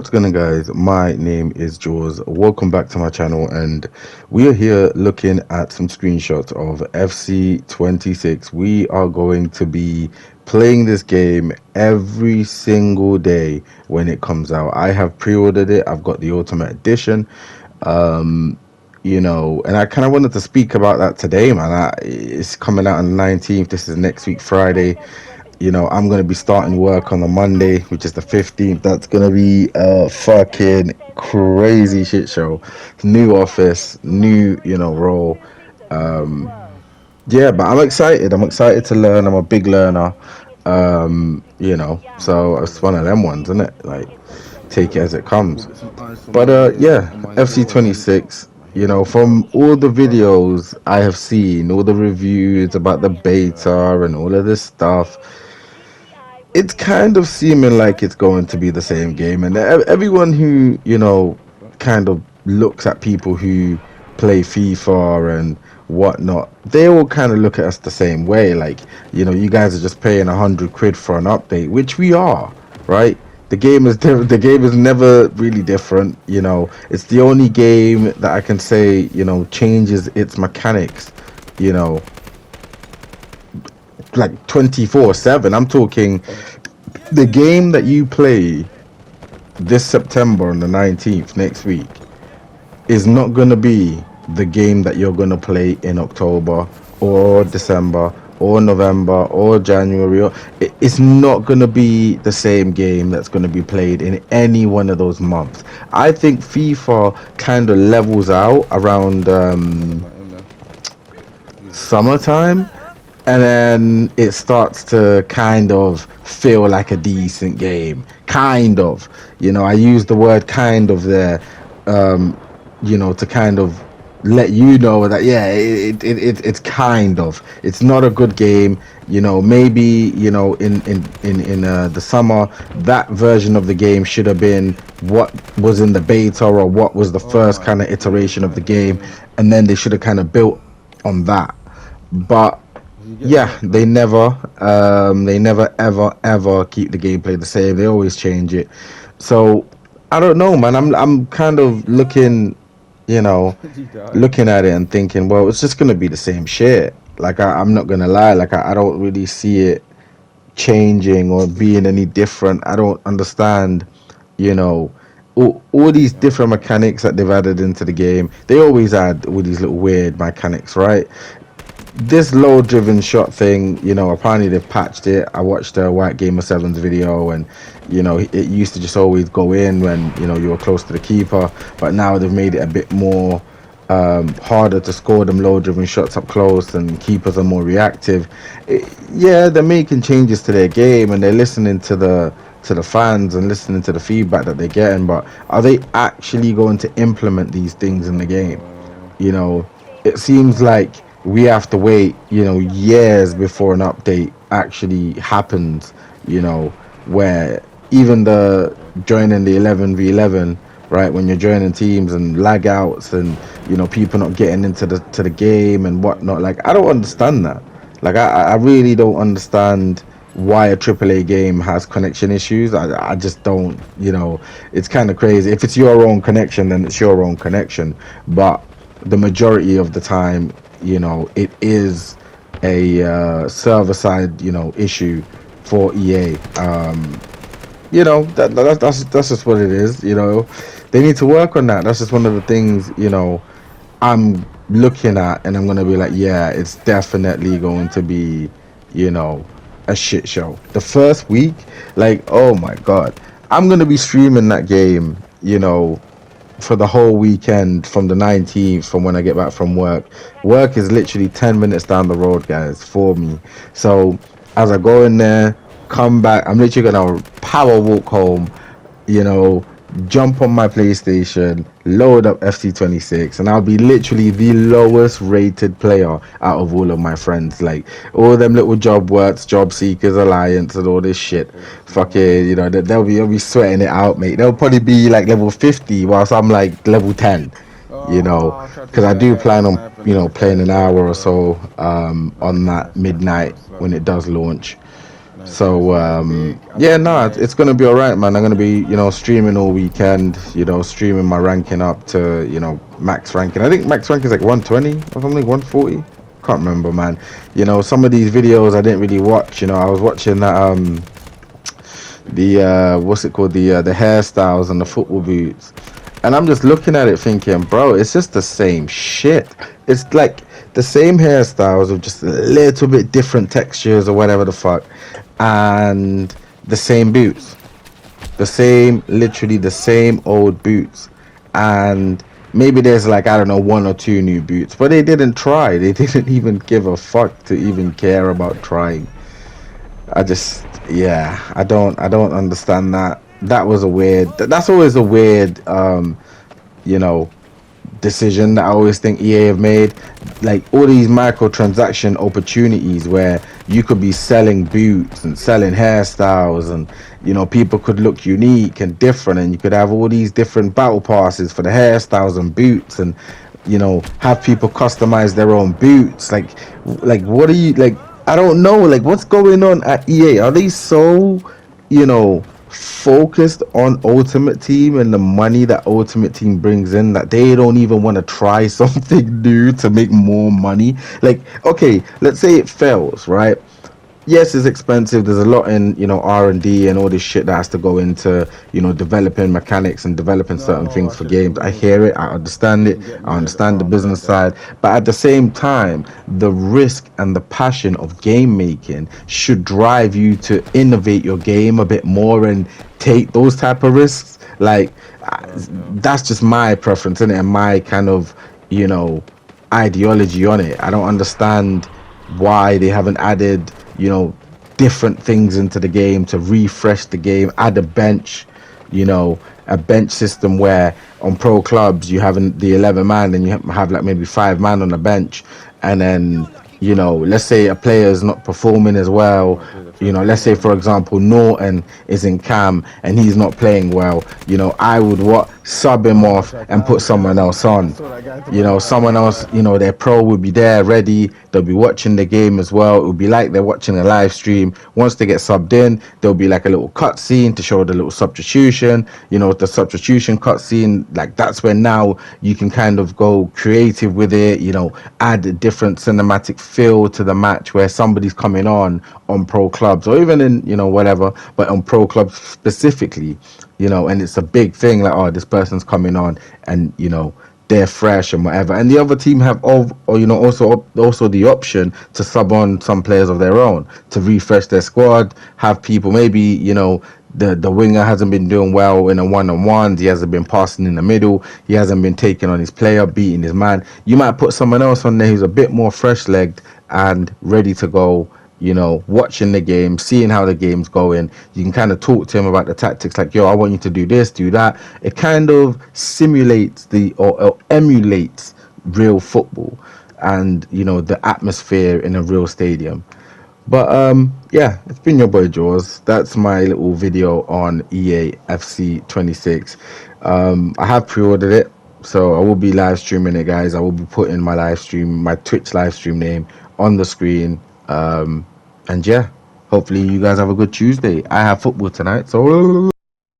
What's going on, guys? My name is Jaws. Welcome back to my channel, and we are here looking at some screenshots of FC26. We are going to be playing this game every single day when it comes out. I have pre-ordered it. I've got the Ultimate Edition. Um, and I kind of wanted to speak about that today, man. It's coming out on the 19th. This is next week, Friday. I'm going to be starting work on the Monday, which is the 15th. That's going to be a fucking crazy shit show. New office, new, role. Um, yeah, but I'm excited. I'm excited to learn. I'm a big learner. So it's one of them ones, isn't it? Like, take it as it comes. But yeah, FC26. From all the videos I have seen, all the reviews about the beta and all of this stuff, it's kind of seeming like it's going to be the same game. And everyone who, kind of looks at people who play FIFA and whatnot, they all kind of look at us the same way. Like, you guys are just paying 100 quid for an update, which we are, right? The game is never really different. It's the only game that I can say, changes its mechanics, you know, like 24/7. I'm talking the game that you play this September on the 19th next week is not going to be the game that you're going to play in October or December or November or January. It's not going to be the same game that's going to be played in any one of those months. I think FIFA kind of levels out around summertime, and then it starts to kind of feel like a decent game. Kind of. I use the word kind of there, to kind of let you know that, yeah, it's kind of. It's not a good game. Maybe, in the summer, that version of the game should have been what was in the beta or what was the first kind of iteration of the game, and then they should have kind of built on that. But yeah, they never ever keep the gameplay the same. They always change it. So I don't know, man. I'm kind of you know, looking at it and thinking, well, it's just gonna be the same shit. Like I'm not gonna lie, like I don't really see it changing or being any different. I don't understand, you know, all these different mechanics that they've added into the game. They always add all these little weird mechanics, right? This low driven shot thing, apparently they've patched it. I watched a White Gamer 7's video, and it used to just always go in when you were close to the keeper, but now they've made it a bit more harder to score them low driven shots up close, and keepers are more reactive. Yeah, they're making changes to their game, and they're listening to the fans and listening to the feedback that they're getting, but are they actually going to implement these things in the game? It seems like we have to wait, years before an update actually happens, where even the joining the 11v11, right, when you're joining teams and lag outs and, people not getting into the game and whatnot. Like, I don't understand that. Like, I really don't understand why a AAA game has connection issues. I just don't, it's kind of crazy. If it's your own connection, then it's your own connection. But the majority of the time, it is a server side, issue for EA. That's just what it is. They need to work on that. That's just one of the things, I'm looking at, and I'm gonna be like, yeah, it's definitely going to be, a shit show. The first week, like, oh my god, I'm gonna be streaming that game, for the whole weekend from the 19th, from when I get back from work. Work is literally 10 minutes down the road, guys, for me. So as I go in there, come back, I'm literally gonna power walk home, jump on my PlayStation, load up FC26, and I'll be literally the lowest rated player out of all of my friends. Like, all them little job works, job seekers alliance, and all this shit. Fucking, they'll be sweating it out, mate. They'll probably be like level 50, whilst I'm like level 10. Because I do plan on, playing an hour or so on that midnight when it does launch. So yeah, about no, EA. it's gonna be all right, man. I'm gonna be, streaming all weekend. Streaming my ranking up to, max ranking. I think max ranking is like 120 or something, 140. Can't remember, man. Some of these videos I didn't really watch. I was watching that the what's it called, the hairstyles and the football boots, and I'm just looking at it thinking, bro, it's just the same shit. It's like the same hairstyles with just a little bit different textures or whatever the fuck, and the same boots, the same, literally the same old boots, and maybe there's like, I don't know, one or two new boots, but they didn't try. They didn't even give a fuck to even care about trying. I just, yeah, I don't understand that. That was a weird. That's always a weird, you know, decision that I always think EA have made. Like all these microtransaction opportunities where you could be selling boots and selling hairstyles, and people could look unique and different, and you could have all these different battle passes for the hairstyles and boots, and have people customize their own boots. Like what are you like? I don't know. Like what's going on at EA? Are they so, focused on Ultimate Team and the money that Ultimate Team brings in that they don't even want to try something new to make more money? Like, okay, let's say it fails, right? Yes, it's expensive. There's a lot in, R&D and all this shit that has to go into, developing mechanics and developing certain No, I things for should have games. I removed hear it. that. I understand You it. can get I me at the understand the farm business dead though. side. But at the same time, the risk and the passion of game making should drive you to innovate your game a bit more and take those type of risks. Like, Yeah. that's just my preference, innit? And my kind of, you know, ideology on it. I don't understand why they haven't added, different things into the game to refresh the game, add a bench, a bench system where on pro clubs you have the 11 man and you have like maybe 5 man on the bench, and then let's say a player is not performing as well. Might do the triple Let's say for team. example Norton is in cam and he's not playing well. I would sub him Oh, off watch out, and put Kyle. someone else I on. saw that guy to my right. Someone else, their pro will be there ready. They'll be watching the game as well. It will be like they're watching a live stream. Once they get subbed in, there'll be like a little cut scene to show the little substitution. The substitution cut scene, like that's when now you can kind of go creative with it. Add a different cinematic feel to the match where somebody's coming on pro clubs or even in whatever, but on pro clubs specifically. And it's a big thing, like, oh, this person's coming on, and they're fresh and whatever, and the other team have or also the option to sub on some players of their own to refresh their squad, have people maybe the winger hasn't been doing well in a one-on-one, he hasn't been passing in the middle, he hasn't been taking on his player, beating his man. You might put someone else on there who's a bit more fresh-legged and ready to go, watching the game, seeing how the game's going. You can kind of talk to him about the tactics, like, yo, I want you to do this, do that. It kind of simulates or emulates real football and, the atmosphere in a real stadium. But yeah, it's been your boy Jaws. That's my little video on EA FC26. I have pre-ordered it, so I will be live streaming it, guys. I will be putting my live stream, my Twitch live stream name on the screen. And yeah, hopefully you guys have a good Tuesday. I have football tonight, so